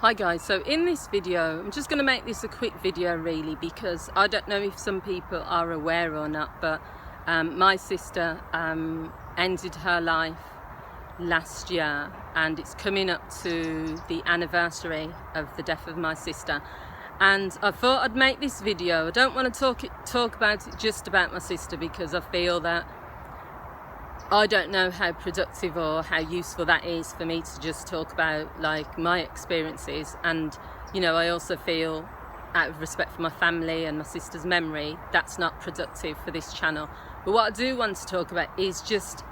Hi guys, so in this video I'm just going to make this a quick video really, because I don't know if some people are aware or not, but my sister ended her life last year, and it's coming up to the anniversary of the death of my sister, and I thought I'd make this video. I don't want to talk about it just about my sister, because I feel that I don't know how productive or how useful that is for me to just talk about like my experiences. And you know, I also feel, out of respect for my family and my sister's memory, that's not productive for this channel. But what I do want to talk about is just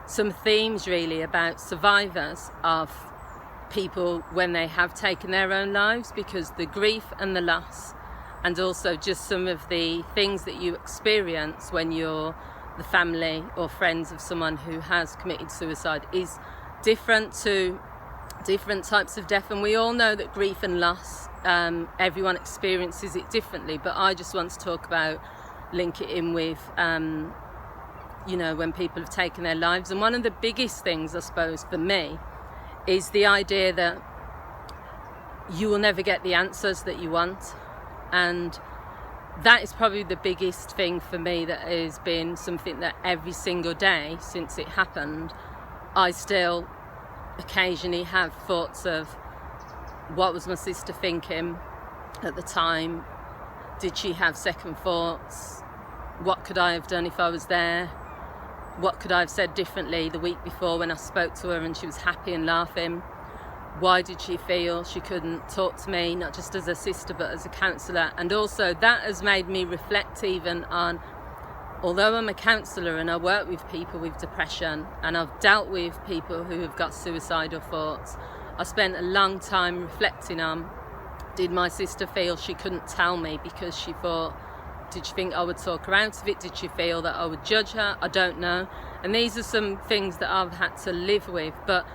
some themes really about survivors of people when they have taken their own lives, because the grief and the loss, and also just some of the things that you experience when you're the family or friends of someone who has committed suicide is different to different types of death. And we all know that grief and loss, everyone experiences it differently, but I just want to talk about, link it in with you know, when people have taken their lives. And one of the biggest things, I suppose, for me is the idea that you will never get the answers that you want. And that is probably the biggest thing for me, that has been something that every single day since it happened, I still occasionally have thoughts of, what was my sister thinking at the time? Did she have second thoughts? What could I have done if I was there? What could I have said differently the week before when I spoke to her and she was happy and laughing? Why did she feel she couldn't talk to me, not just as a sister but as a counsellor? And also that has made me reflect even on, although I'm a counsellor and I work with people with depression and I've dealt with people who have got suicidal thoughts, I spent a long time reflecting on, did my sister feel she couldn't tell me because she thought, did she think I would talk her out of it? Did she feel that I would judge her? I don't know. And these are some things that I've had to live with. But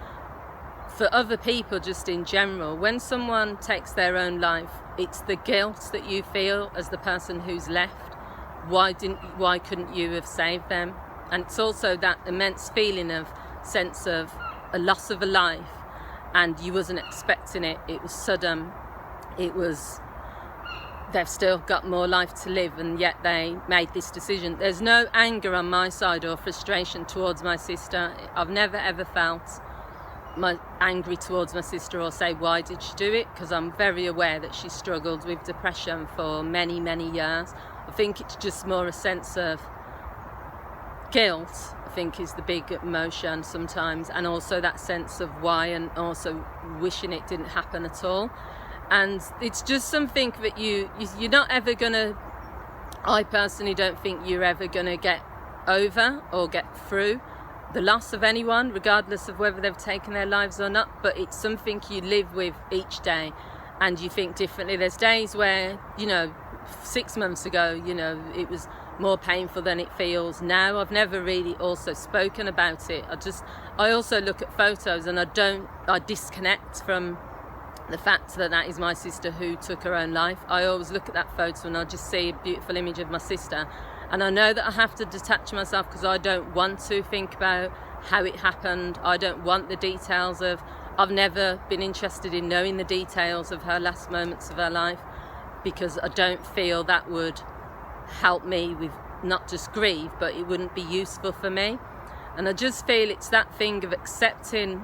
for other people, just in general, when someone takes their own life, it's the guilt that you feel as the person who's left. Why couldn't you have saved them? And it's also that immense feeling of sense of a loss of a life, and you wasn't expecting it. It was sudden. It was, they've still got more life to live, and yet they made this decision. There's no anger on my side or frustration towards my sister. I've never ever felt angry towards my sister or say, why did she do it? Because I'm very aware that she struggled with depression for many years. I think it's just more a sense of guilt, I think, is the big emotion sometimes, and also that sense of why, and also wishing it didn't happen at all. And it's just something that you're not ever gonna, I personally don't think you're ever gonna get over or get through the loss of anyone, regardless of whether they've taken their lives or not. But it's something you live with each day, and you think differently. There's days where, you know, 6 months ago, you know, it was more painful than it feels now. I've never really also spoken about it. I also look at photos and I disconnect from the fact that that is my sister who took her own life. I always look at that photo and I just see a beautiful image of my sister, and I know that I have to detach myself because I don't want to think about how it happened. I don't want the details of, I've never been interested in knowing the details of her last moments of her life, because I don't feel that would help me with not just grief, but it wouldn't be useful for me. And I just feel it's that thing of accepting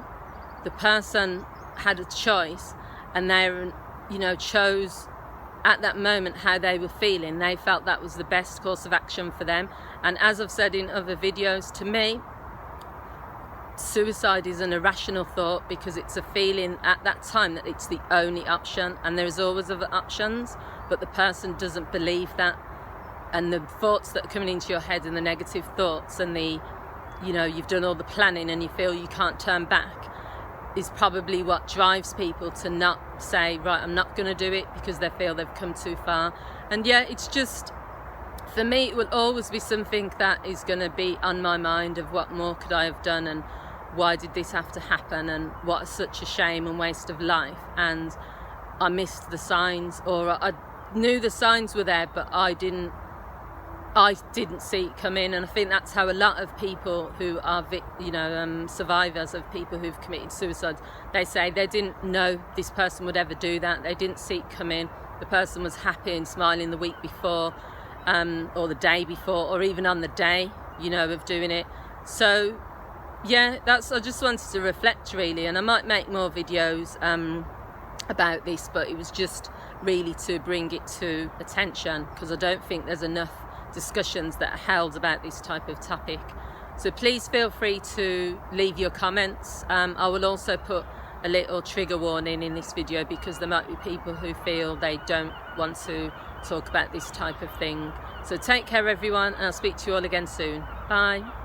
the person had a choice, and they, you know, chose at that moment how they were feeling. They felt that was the best course of action for them. And as I've said in other videos, to me, suicide is an irrational thought, because it's a feeling at that time that it's the only option, and there's always other options, but the person doesn't believe that. And the thoughts that are coming into your head, and the negative thoughts, and the, you know, you've done all the planning and you feel you can't turn back, is probably what drives people to not say, right, I'm not going to do it, because they feel they've come too far. And yeah, it's just, for me, it will always be something that is going to be on my mind, of what more could I have done, and why did this have to happen, and what is such a shame and waste of life. And I missed the signs, or I knew the signs were there, but I didn't I didn't see it coming, and I think that's how a lot of people who are survivors of people who've committed suicide, they say they didn't know this person would ever do that. They didn't see it coming. The person was happy and smiling the week before, or the day before, or even on the day, of doing it. So yeah, I just wanted to reflect really, and I might make more videos about this, but it was just really to bring it to attention, because I don't think there's enough discussions that are held about this type of topic. So please feel free to leave your comments. I will also put a little trigger warning in this video, because there might be people who feel they don't want to talk about this type of thing. So take care everyone, and I'll speak to you all again soon. Bye.